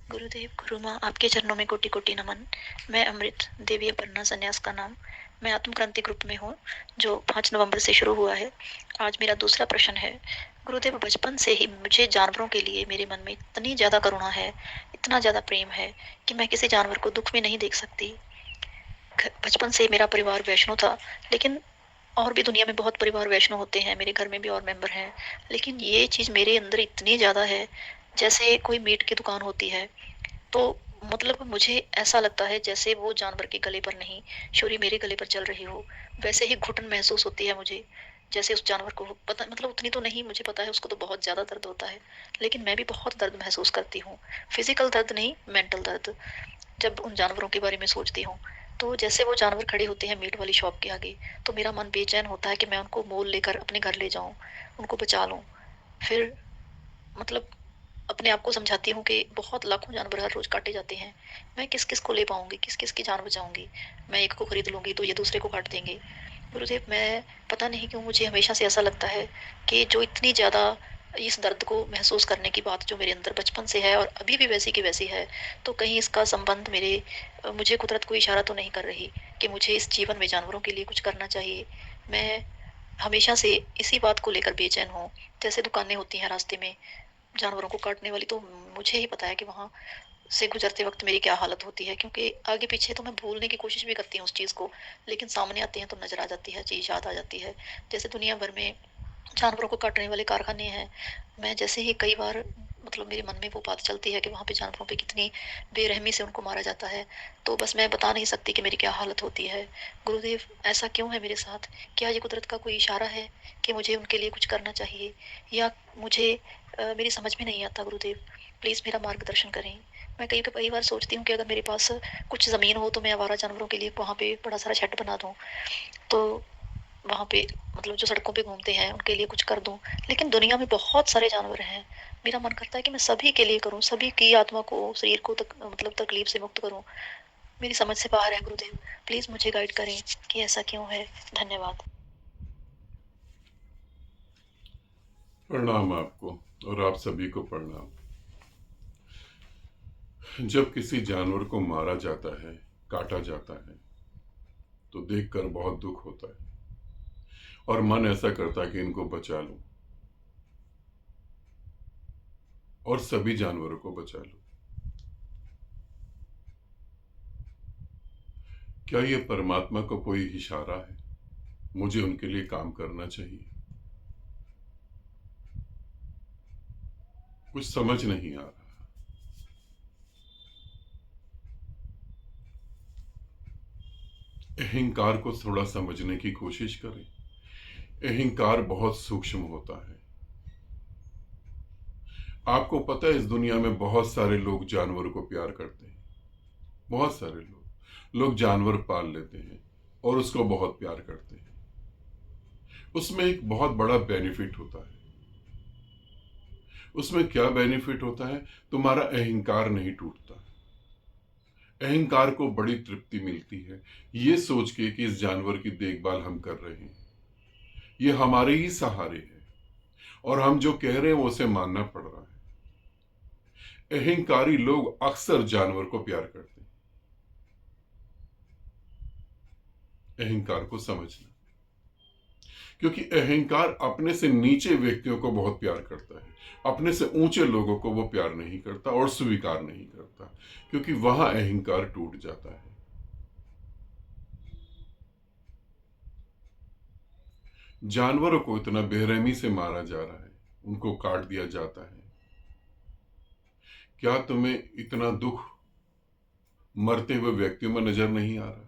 गुरुदेव, गुरु माँ, आपके चरणों में कोटि कोटि नमन। मैं अमृत देवी अपर्णा, संन्यास का नाम। मैं आत्म क्रांति ग्रुप में हूँ, जो 5 नवंबर से शुरू हुआ है। आज मेरा दूसरा प्रश्न है। गुरुदेव, बचपन से ही मुझे जानवरों के लिए मेरे मन में इतनी ज़्यादा करुणा है, इतना ज़्यादा प्रेम है कि मैं किसी जानवर को दुख में नहीं देख सकती। बचपन से मेरा परिवार वैष्णो था, लेकिन और भी दुनिया में बहुत परिवार वैष्णो होते हैं, मेरे घर में भी और मेंबर हैं। लेकिन ये चीज़ मेरे अंदर इतनी ज़्यादा है, जैसे कोई मीट की दुकान होती है, तो मतलब मुझे ऐसा लगता है जैसे वो जानवर के गले पर नहीं, छुरी मेरे गले पर चल रही हो। वैसे ही घुटन महसूस होती है मुझे, जैसे उस जानवर को पता, मतलब उतनी तो नहीं, मुझे पता है उसको तो बहुत ज़्यादा दर्द होता है, लेकिन मैं भी बहुत दर्द महसूस करती हूँ। फिज़िकल दर्द नहीं, मेंटल दर्द। जब उन जानवरों के बारे में सोचती हूँ, तो जैसे वो जानवर खड़े होते हैं मीट वाली शॉप के आगे, तो मेरा मन बेचैन होता है कि मैं उनको मोल लेकर अपने घर ले जाऊँ, उनको बचा लूँ। फिर मतलब अपने आप को समझाती हूँ कि बहुत लाखों जानवर हर रोज काटे जाते हैं। मैं किस-किस को ले पाऊँगी, किस-किस की जान बचाऊँगी? मैं एक को खरीद लूँगी तो ये दूसरे को काट देंगे। गुरुदेव, मैं पता नहीं क्यों मुझे हमेशा से ऐसा लगता है कि जो इतनी ज़्यादा इस दर्द को महसूस करने की बात जो मेरे अंदर बचपन से है और अभी भी वैसी की वैसी है, तो कहीं इसका संबंध मुझे कुदरत कोई इशारा तो नहीं कर रही कि मुझे इस जीवन में जानवरों के लिए कुछ करना चाहिए। मैं हमेशा से इसी बात को लेकर बेचैन हूँ। जैसे दुकानें होती हैं रास्ते में जानवरों को काटने वाली, तो मुझे ही पता है कि वहाँ से गुजरते वक़्त मेरी क्या हालत होती है, क्योंकि आगे-पीछे तो मैं भूलने की कोशिश भी करती हूँ उस चीज़ को, लेकिन सामने आती हैं तो नज़र आ जाती है, चीज़ याद आ जाती है। जैसे दुनिया भर में जानवरों को काटने वाले कारखाने हैं। मैं जैसे ही कई बार मतलब मेरे मन में वो बात चलती है कि वहाँ पे जानवरों पे कितनी बेरहमी से उनको मारा जाता है, तो बस मैं बता नहीं सकती कि मेरी क्या हालत होती है। गुरुदेव, ऐसा क्यों है मेरे साथ? क्या ये कुदरत का कोई इशारा है कि मुझे उनके लिए कुछ करना चाहिए, या मुझे मेरी समझ में नहीं आता गुरुदेव, प्लीज़ मेरा मार्गदर्शन करें। मैं कई बार सोचती हूँ कि अगर मेरे पास कुछ ज़मीन हो तो मैं आवारा जानवरों के लिए वहाँ पे बड़ा सारा शेड बना दूँ। तो वहाँ पे मतलब जो सड़कों पे घूमते हैं उनके लिए कुछ कर दूँ। लेकिन दुनिया में बहुत सारे जानवर हैं। मेरा मन करता है कि मैं सभी के लिए करूँ, सभी की आत्मा को, शरीर को मतलब तकलीफ से मुक्त करूँ। मेरी समझ से बाहर है गुरुदेव। प्लीज़ मुझे गाइड करें कि ऐसा क्यों है? धन्यवाद। प्रणाम आपको और आप सभी को प्रणाम। जब किसी जानवर को मारा जाता है, काटा जाता है, तो देखकर बहुत दुख होता है और मन ऐसा करता है कि इनको बचा लूं और सभी जानवरों को बचा लूं। क्या यह परमात्मा का कोई इशारा है? मुझे उनके लिए काम करना चाहिए। कुछ समझ नहीं आ रहा। अहंकार को थोड़ा समझने की कोशिश करें। अहंकार बहुत सूक्ष्म होता है। आपको पता है, इस दुनिया में बहुत सारे लोग जानवरों को प्यार करते हैं। बहुत सारे लोग जानवर पाल लेते हैं और उसको बहुत प्यार करते हैं। उसमें एक बहुत बड़ा बेनिफिट होता है। उसमें क्या बेनिफिट होता है? तुम्हारा अहंकार नहीं टूटता। अहंकार को बड़ी तृप्ति मिलती है ये सोच के कि इस जानवर की देखभाल हम कर रहे हैं, ये हमारे ही सहारे है और हम जो कह रहे हैं वो उसे मानना पड़ रहा है। अहंकारी लोग अक्सर जानवर को प्यार करते हैं। अहंकार को समझना, क्योंकि अहंकार अपने से नीचे व्यक्तियों को बहुत प्यार करता है, अपने से ऊंचे लोगों को वो प्यार नहीं करता और स्वीकार नहीं करता, क्योंकि वहां अहंकार टूट जाता है। जानवरों को इतना बेरहमी से मारा जा रहा है, उनको काट दिया जाता है। क्या तुम्हें इतना दुख मरते हुए व्यक्तियों में नजर नहीं आ रहा?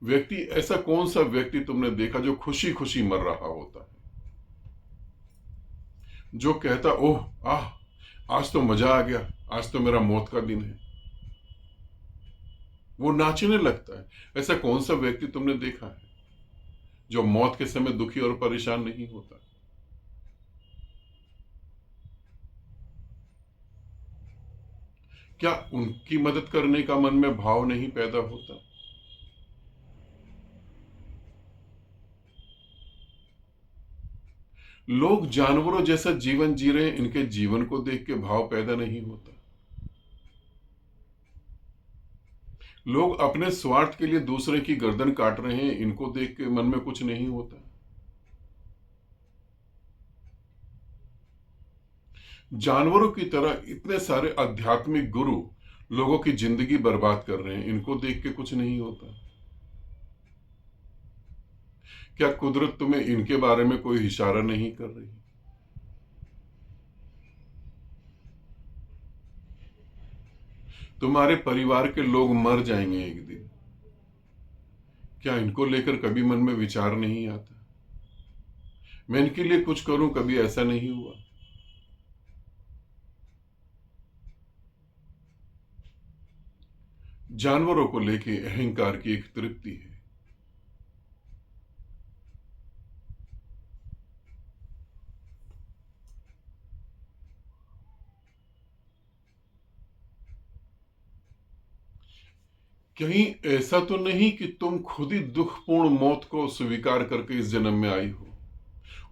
व्यक्ति, ऐसा कौन सा व्यक्ति तुमने देखा जो खुशी खुशी मर रहा होता है, जो कहता ओह आह, आज तो मजा आ गया, आज तो मेरा मौत का दिन है, वो नाचने लगता है। ऐसा कौन सा व्यक्ति तुमने देखा है जो मौत के समय दुखी और परेशान नहीं होता? क्या उनकी मदद करने का मन में भाव नहीं पैदा होता? लोग जानवरों जैसा जीवन जी रहे हैं, इनके जीवन को देख के भाव पैदा नहीं होता। लोग अपने स्वार्थ के लिए दूसरे की गर्दन काट रहे हैं, इनको देख के मन में कुछ नहीं होता। जानवरों की तरह इतने सारे आध्यात्मिक गुरु लोगों की जिंदगी बर्बाद कर रहे हैं, इनको देख के कुछ नहीं होता। क्या कुदरत तुम्हें इनके बारे में कोई इशारा नहीं कर रही? तुम्हारे परिवार के लोग मर जाएंगे एक दिन, क्या इनको लेकर कभी मन में विचार नहीं आता? मैं इनके लिए कुछ करूं, कभी ऐसा नहीं हुआ। जानवरों को लेके अहंकार की एक तृप्ति है। कहीं ऐसा तो नहीं कि तुम खुद ही दुखपूर्ण मौत को स्वीकार करके इस जन्म में आई हो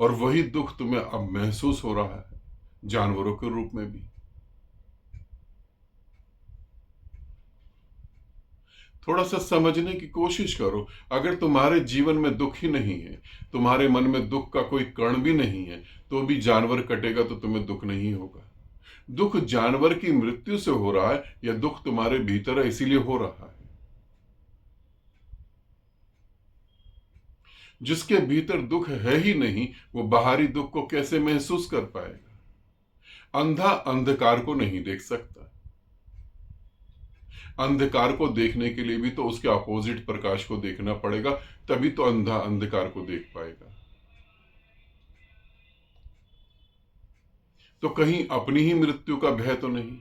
और वही दुख तुम्हें अब महसूस हो रहा है जानवरों के रूप में भी? थोड़ा सा समझने की कोशिश करो। अगर तुम्हारे जीवन में दुख ही नहीं है, तुम्हारे मन में दुख का कोई कण भी नहीं है, तो भी जानवर कटेगा तो तुम्हें दुख नहीं होगा। दुख जानवर की मृत्यु से हो रहा है या दुख तुम्हारे भीतर है इसीलिए हो रहा है? जिसके भीतर दुख है ही नहीं, वो बाहरी दुख को कैसे महसूस कर पाएगा? अंधा अंधकार को नहीं देख सकता। अंधकार को देखने के लिए भी तो उसके अपोजिट प्रकाश को देखना पड़ेगा, तभी तो अंधा अंधकार को देख पाएगा। तो कहीं अपनी ही मृत्यु का भय तो नहीं?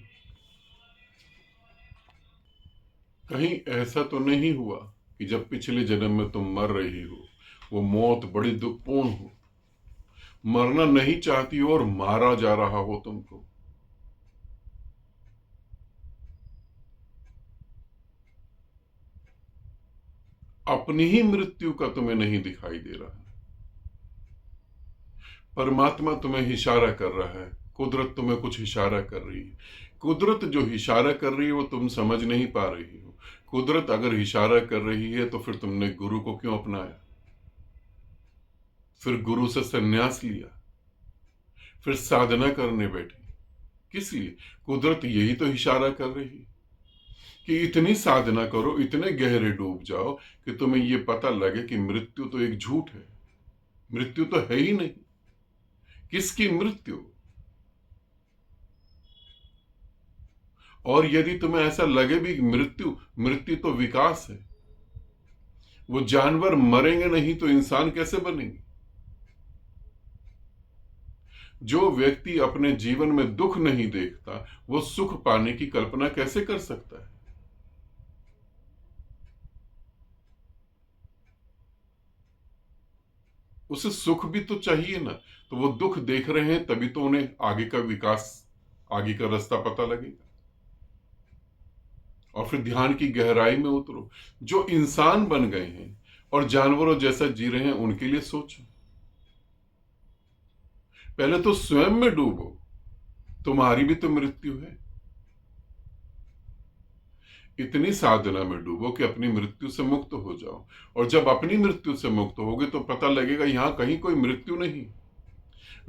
कहीं ऐसा तो नहीं हुआ कि जब पिछले जन्म में तुम मर रही हो, वो मौत बड़ी दुखपूर्ण हो, मरना नहीं चाहती हो और मारा जा रहा हो तुमको? अपनी ही मृत्यु का तुम्हें नहीं दिखाई दे रहा? परमात्मा तुम्हें इशारा कर रहा है, कुदरत तुम्हें कुछ इशारा कर रही है। कुदरत जो इशारा कर रही है वो तुम समझ नहीं पा रही हो। कुदरत अगर इशारा कर रही है तो फिर तुमने गुरु को क्यों अपनाया? फिर गुरु से संन्यास लिया, फिर साधना करने बैठी, किस लिए? कुदरत यही तो इशारा कर रही है कि इतनी साधना करो, इतने गहरे डूब जाओ कि तुम्हें यह पता लगे कि मृत्यु तो एक झूठ है, मृत्यु तो है ही नहीं। किसकी मृत्यु? और यदि तुम्हें ऐसा लगे भी मृत्यु मृत्यु तो विकास है, वो जानवर मरेंगे नहीं तो इंसान कैसे बनेंगे? जो व्यक्ति अपने जीवन में दुख नहीं देखता, वो सुख पाने की कल्पना कैसे कर सकता है? उसे सुख भी तो चाहिए ना। तो वो दुख देख रहे हैं तभी तो उन्हें आगे का विकास, आगे का रास्ता पता लगेगा। और फिर ध्यान की गहराई में उतरो। जो इंसान बन गए हैं और जानवरों जैसा जी रहे हैं, उनके लिए सोचो। पहले तो स्वयं में डूबो, तुम्हारी भी तो मृत्यु है। इतनी साधना में डूबो कि अपनी मृत्यु से मुक्त हो जाओ। और जब अपनी मृत्यु से मुक्त होगे तो पता लगेगा यहां कहीं कोई मृत्यु नहीं,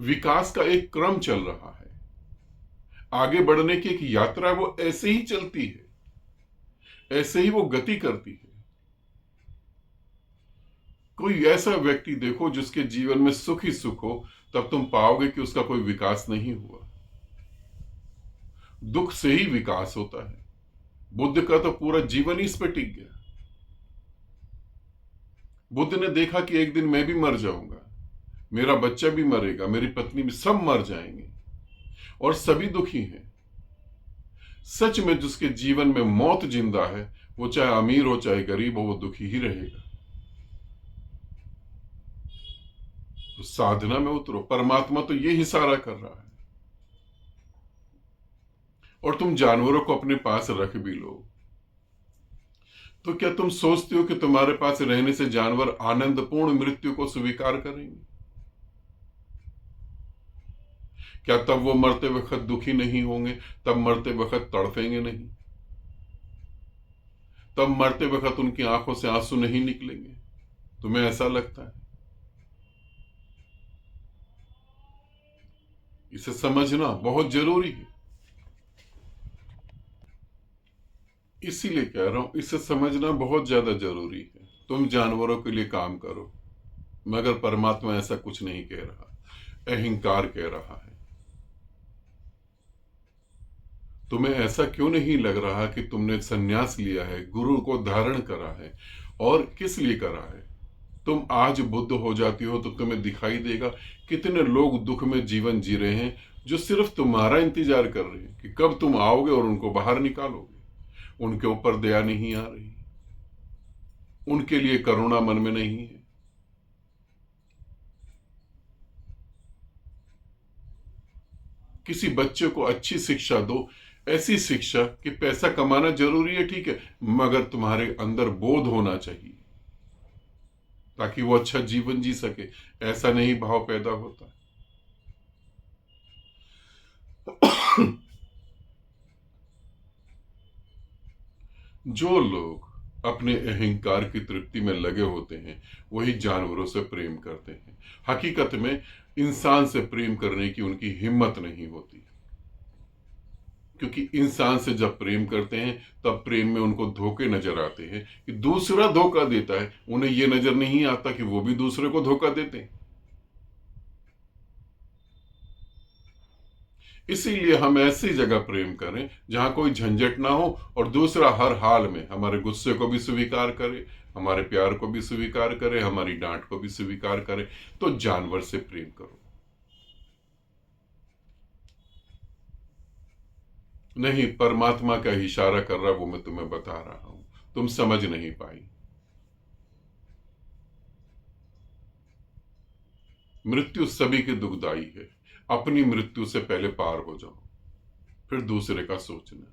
विकास का एक क्रम चल रहा है। आगे बढ़ने की एक यात्रा वो ऐसे ही चलती है, ऐसे ही वो गति करती है। कोई ऐसा व्यक्ति देखो जिसके जीवन में सुख ही सुख हो, तब तुम पाओगे कि उसका कोई विकास नहीं हुआ। दुख से ही विकास होता है। बुद्ध का तो पूरा जीवन ही इस पे टिक गया। बुद्ध ने देखा कि एक दिन मैं भी मर जाऊंगा, मेरा बच्चा भी मरेगा, मेरी पत्नी भी, सब मर जाएंगे और सभी दुखी हैं। सच में जिसके जीवन में मौत जिंदा है, वो चाहे अमीर हो चाहे गरीब हो, वो दुखी ही रहेगा। तो साधना में उतरो। परमात्मा तो ये इशारा कर रहा है। और तुम जानवरों को अपने पास रख भी लो, तो क्या तुम सोचते हो कि तुम्हारे पास रहने से जानवर आनंदपूर्ण मृत्यु को स्वीकार करेंगे? क्या तब वो मरते वक्त दुखी नहीं होंगे? तब मरते वक्त तड़पेंगे नहीं? तब मरते वक्त उनकी आंखों से आंसू नहीं निकलेंगे? तुम्हें ऐसा लगता है? इसे समझना बहुत जरूरी है। इसीलिए कह रहा हूं, इसे समझना बहुत ज्यादा जरूरी है। तुम जानवरों के लिए काम करो, मगर परमात्मा ऐसा कुछ नहीं कह रहा, अहंकार कह रहा है। तुम्हें ऐसा क्यों नहीं लग रहा कि तुमने संन्यास लिया है, गुरु को धारण करा है? और किस लिए करा है? तुम आज बुद्ध हो जाती हो तो तुम्हें दिखाई देगा कितने लोग दुख में जीवन जी रहे हैं, जो सिर्फ तुम्हारा इंतजार कर रहे हैं कि कब तुम आओगे और उनको बाहर निकालोगे। उनके ऊपर दया नहीं आ रही, उनके लिए करुणा मन में नहीं है। किसी बच्चे को अच्छी शिक्षा दो, ऐसी शिक्षा कि पैसा कमाना जरूरी है, ठीक है, मगर तुम्हारे अंदर बोध होना चाहिए ताकि वो अच्छा जीवन जी सके। ऐसा नहीं भाव पैदा होता। जो लोग अपने अहंकार की तृप्ति में लगे होते हैं वही जानवरों से प्रेम करते हैं। हकीकत में इंसान से प्रेम करने की उनकी हिम्मत नहीं होती, क्योंकि इंसान से जब प्रेम करते हैं तब प्रेम में उनको धोखे नजर आते हैं कि दूसरा धोखा देता है। उन्हें यह नजर नहीं आता कि वो भी दूसरे को धोखा देते हैं। इसीलिए हम ऐसी जगह प्रेम करें जहां कोई झंझट ना हो और दूसरा हर हाल में हमारे गुस्से को भी स्वीकार करे, हमारे प्यार को भी स्वीकार करे, हमारी डांट को भी स्वीकार करे। तो जानवर से प्रेम करो। नहीं, परमात्मा का इशारा कर रहा वो मैं तुम्हें बता रहा हूं, तुम समझ नहीं पाई। मृत्यु सभी की दुखदाई है। अपनी मृत्यु से पहले पार हो जाओ, फिर दूसरे का सोचना।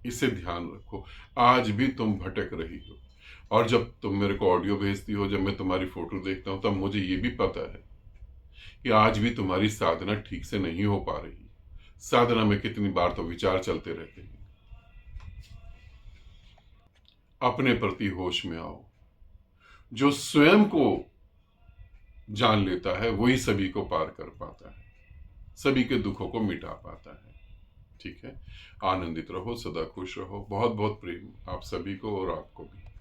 इसे ध्यान रखो। आज भी तुम भटक रही हो, और जब तुम मेरे को ऑडियो भेजती हो, जब मैं तुम्हारी फोटो देखता हूं, तब मुझे ये भी पता है कि आज भी तुम्हारी साधना ठीक से नहीं हो पा रही। साधना में कितनी बार तो विचार चलते रहते हैं। अपने प्रति होश में आओ। जो स्वयं को जान लेता है वही सभी को पार कर पाता है, सभी के दुखों को मिटा पाता है। ठीक है, आनंदित रहो, सदा खुश रहो। बहुत बहुत प्रेम आप सभी को और आपको भी।